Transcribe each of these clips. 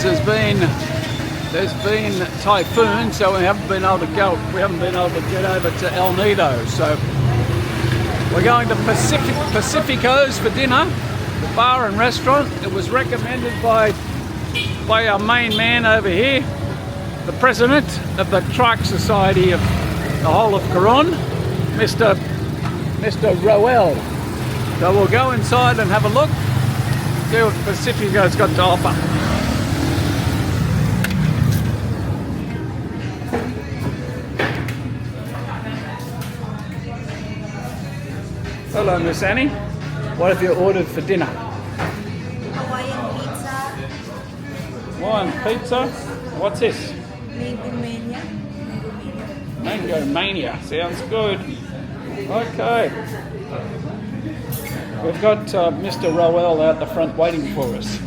There's been typhoon, so we haven't been able to get over to El Nido. So we're going to Pacifico's for dinner, the bar and restaurant. It was recommended by our main man over here, the president of the Trike Society of the whole of Coron, Mr. Roel. So we'll go inside and have a look, see what Pacifico's got to offer. Hello, Miss Annie. What have you ordered for dinner? Hawaiian pizza. Hawaiian pizza. What's this? Mango mania. Mango mania. Sounds good. Okay. We've got Mr. Roel out the front waiting for us.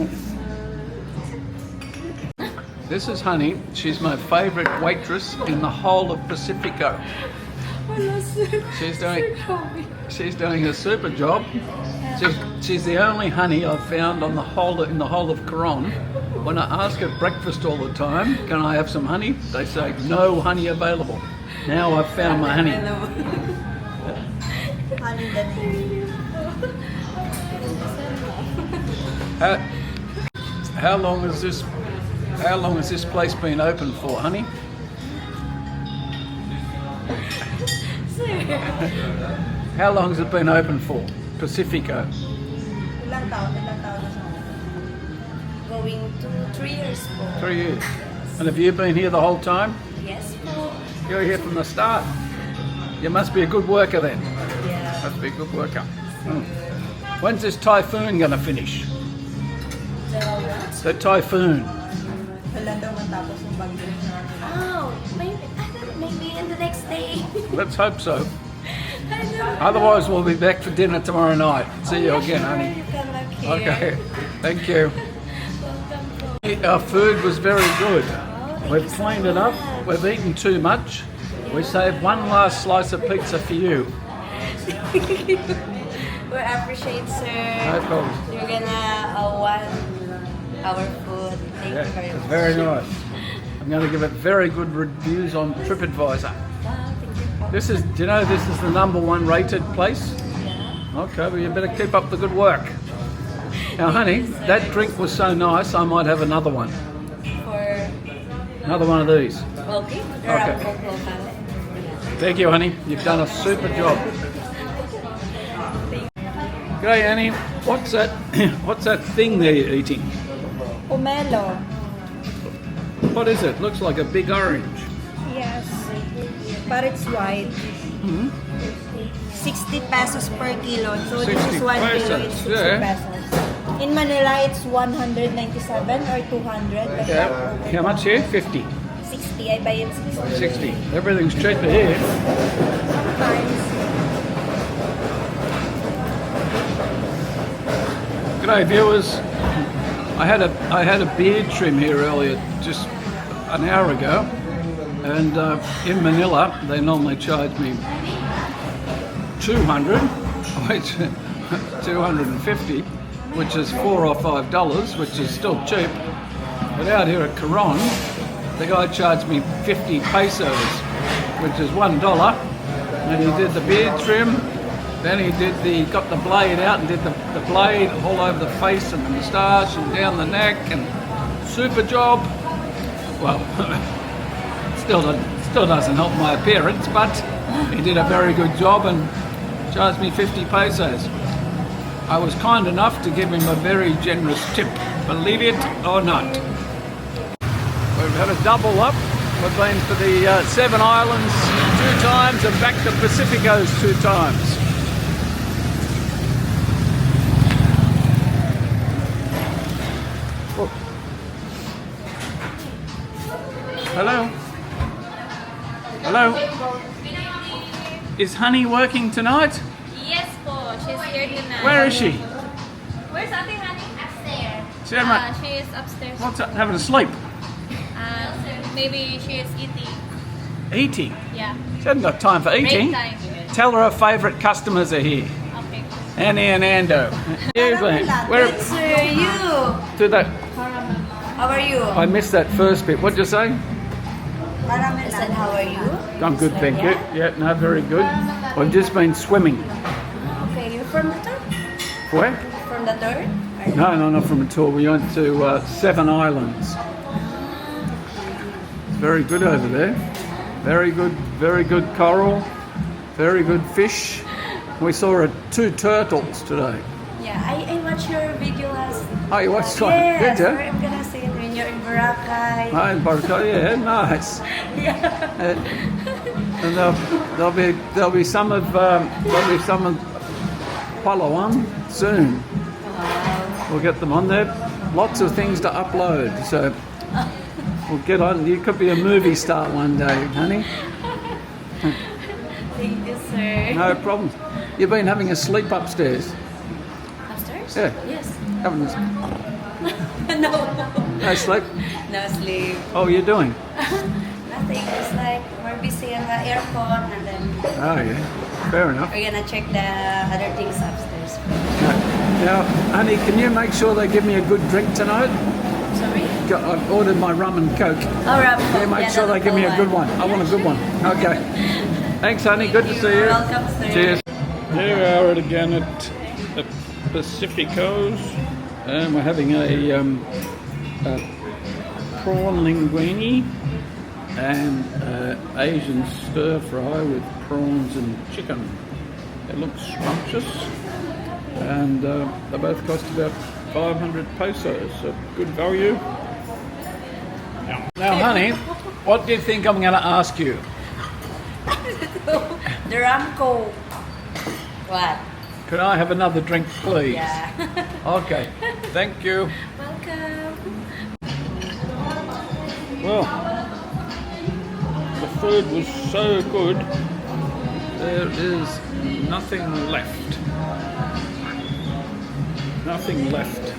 This is Honey. She's my favourite waitress in the whole of Pacifico. She's doing a super job. She's the only honey I've found in the whole of Coron. When I ask at breakfast all the time, can I have some honey? They say no honey available. Now I've found my honey. How long has this place been open for, honey? How long has it been open for? Pacifico. Ilang taon na siya. Going to 3 years po. 3 years. And have you been here the whole time? Yes po. You're here from the start. You must be a good worker then. Yeah. Must be a good worker. When's this typhoon going to finish? The typhoon. Wala daw matapos yung bagyo. Oh, maybe in the next day. Let's hope so. Otherwise, we'll be back for dinner tomorrow night. See you again, honey. You come back here. Okay, thank you. Our food was very good. We've cleaned it up. We've eaten too much. We saved one last slice of pizza for you. We appreciate, sir. No problem. You're gonna want our food. Thank you very much. Very nice. I'm going to give it very good reviews on TripAdvisor. This is, do you know this is the #1 rated place? Yeah. Okay, well you better keep up the good work. Now honey, that drink was so nice I might have another one. Another one of these. Okay. Okay. Thank you, honey. You've done a super job. G'day, Annie. What's that thing there you're eating? Pomelo. What is it? Looks like a big orange. Yes. But it's white. 60 pesos per kilo. So this is 1 kilo, it's 60 pesos. In Manila, it's 197 or 200. Yeah. How much here? 50. 60. I buy it 60. 60. Everything's cheaper here. Sometimes. G'day, viewers. I had a beard trim here earlier, just an hour ago, and in Manila they normally charge me 200, which 250, which is $4 or $5, which is still cheap. But out here at Coron, the guy charged me 50 pesos, which is $1, and he did the beard trim. Then he got the blade out and did the blade all over the face and the moustache and down the neck, and super job. Well, still doesn't help my appearance, but he did a very good job and charged me 50 pesos. I was kind enough to give him a very generous tip, believe it or not. We've had a double up. We've been to the 7 Islands 2 times and back to Pacifico's 2 times. Hello? Hello? Is Honey working tonight? Yes po, she's here tonight. Where is she? Where's Ate Honey? Upstairs. She is upstairs. What's that, having a sleep? Maybe she is eating. Eating? Yeah. She hasn't got time for eating. Break time. Tell her favourite customers are here. Okay. Annie and Ando. You, Glenn. Where? Sir, you. To the... How are you? I missed that first bit. What'd you say? I said, how are you? I'm good, thank you. Yeah, no, very good. I've just been swimming. Okay, you're from the third? Where? From the third? No, not from a tour. We went to 7 Islands. It's very good over there. Very good coral. Very good fish. We saw 2 turtles today. Yeah, I watched your video last. Oh, you watched one? Yes, Did you? I'm gonna say it when you're in Boracay. Oh, in Boracay, yeah, nice. Yeah. And there'll be some of Palawan soon. We'll get them on there. Lots of things to upload, so we'll get on. You could be a movie star one day, honey. Thank you, sir. No problems. You've been having a sleep upstairs. Upstairs? Yeah. Yes. Haven't No. no sleep? No sleep. Oh, you're doing? Nothing. It's like we're busy in the aircon and then Oh, yeah. Fair enough. we're gonna check the other things upstairs. Now, honey, can you make sure they give me a good drink tonight? Sorry? I've ordered my rum and coke. Oh, rum. Yeah, make sure they give me a good one. I want a good one. Okay. Thanks, honey. Good to see you. Welcome, sir. Cheers. Here we are again at Pacifico's, and we're having a prawn linguine and Asian stir fry with prawns and chicken. It looks scrumptious, and they both cost about 500 pesos, so good value. Now, honey, what do you think I'm going to ask you? The rum coke. What? Could I have another drink, please? Yeah. Okay, thank you. Welcome. Well, the food was so good, there is nothing left. Nothing left.